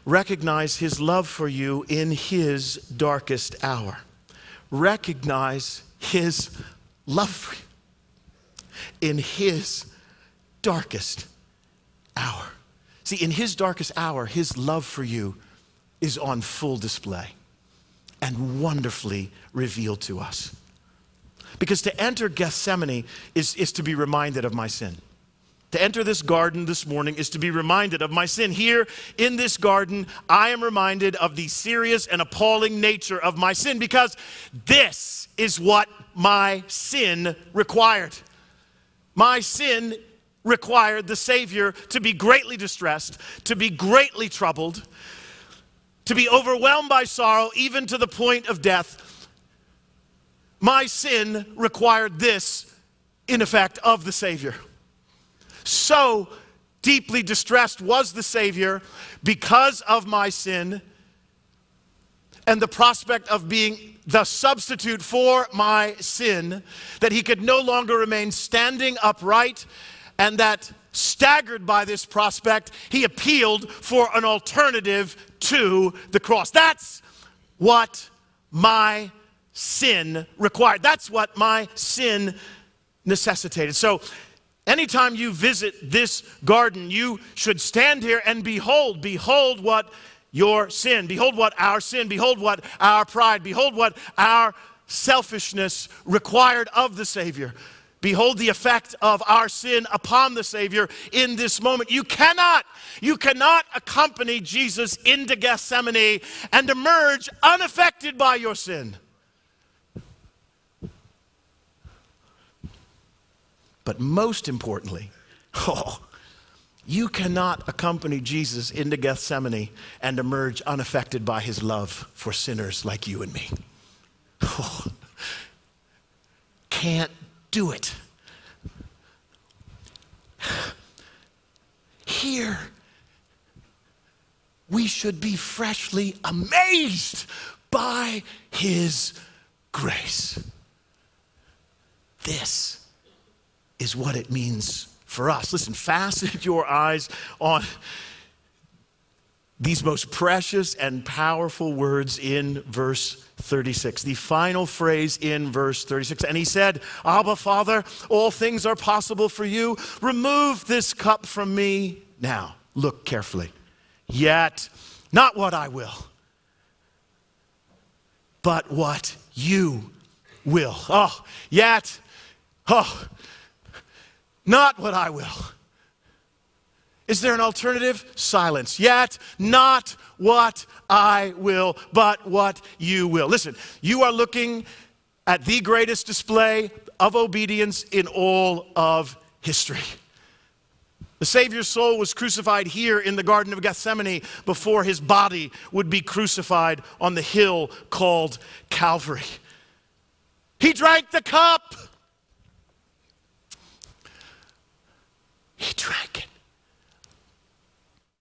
recognize his love for you in his darkest hour. Recognize his love for you in his darkest hour. See, in his darkest hour, his love for you is on full display and wonderfully revealed to us. Because to enter Gethsemane is to be reminded of my sin. To enter this garden this morning is to be reminded of my sin. Here in this garden, I am reminded of the serious and appalling nature of my sin, because this is what my sin required. My sin required the Savior to be greatly distressed, to be greatly troubled, to be overwhelmed by sorrow, even to the point of death. My sin required this, in effect, of the Savior. So deeply distressed was the Savior because of my sin and the prospect of being the substitute for my sin, that he could no longer remain standing upright, and that, staggered by this prospect, he appealed for an alternative to the cross. That's what my sin required. That's what my sin necessitated. So anytime you visit this garden, you should stand here and behold what your sin, behold what our sin, behold what our pride, behold what our selfishness required of the Savior. Behold the effect of our sin upon the Savior in this moment. You cannot accompany Jesus into Gethsemane and emerge unaffected by your sin. But most importantly, you cannot accompany Jesus into Gethsemane and emerge unaffected by his love for sinners like you and me. Can't do it. Here, we should be freshly amazed by his grace. This is what it means for us. Listen, fasten your eyes on these most precious and powerful words in verse 36. The final phrase in verse 36. And he said, Abba, Father, all things are possible for you. Remove this cup from me. Now, look carefully. Yet, not what I will, but what you will. Not what I will. Is there an alternative? Silence. Yet, not what I will, but what you will. Listen, you are looking at the greatest display of obedience in all of history. The Savior's soul was crucified here in the Garden of Gethsemane before his body would be crucified on the hill called Calvary. He drank the cup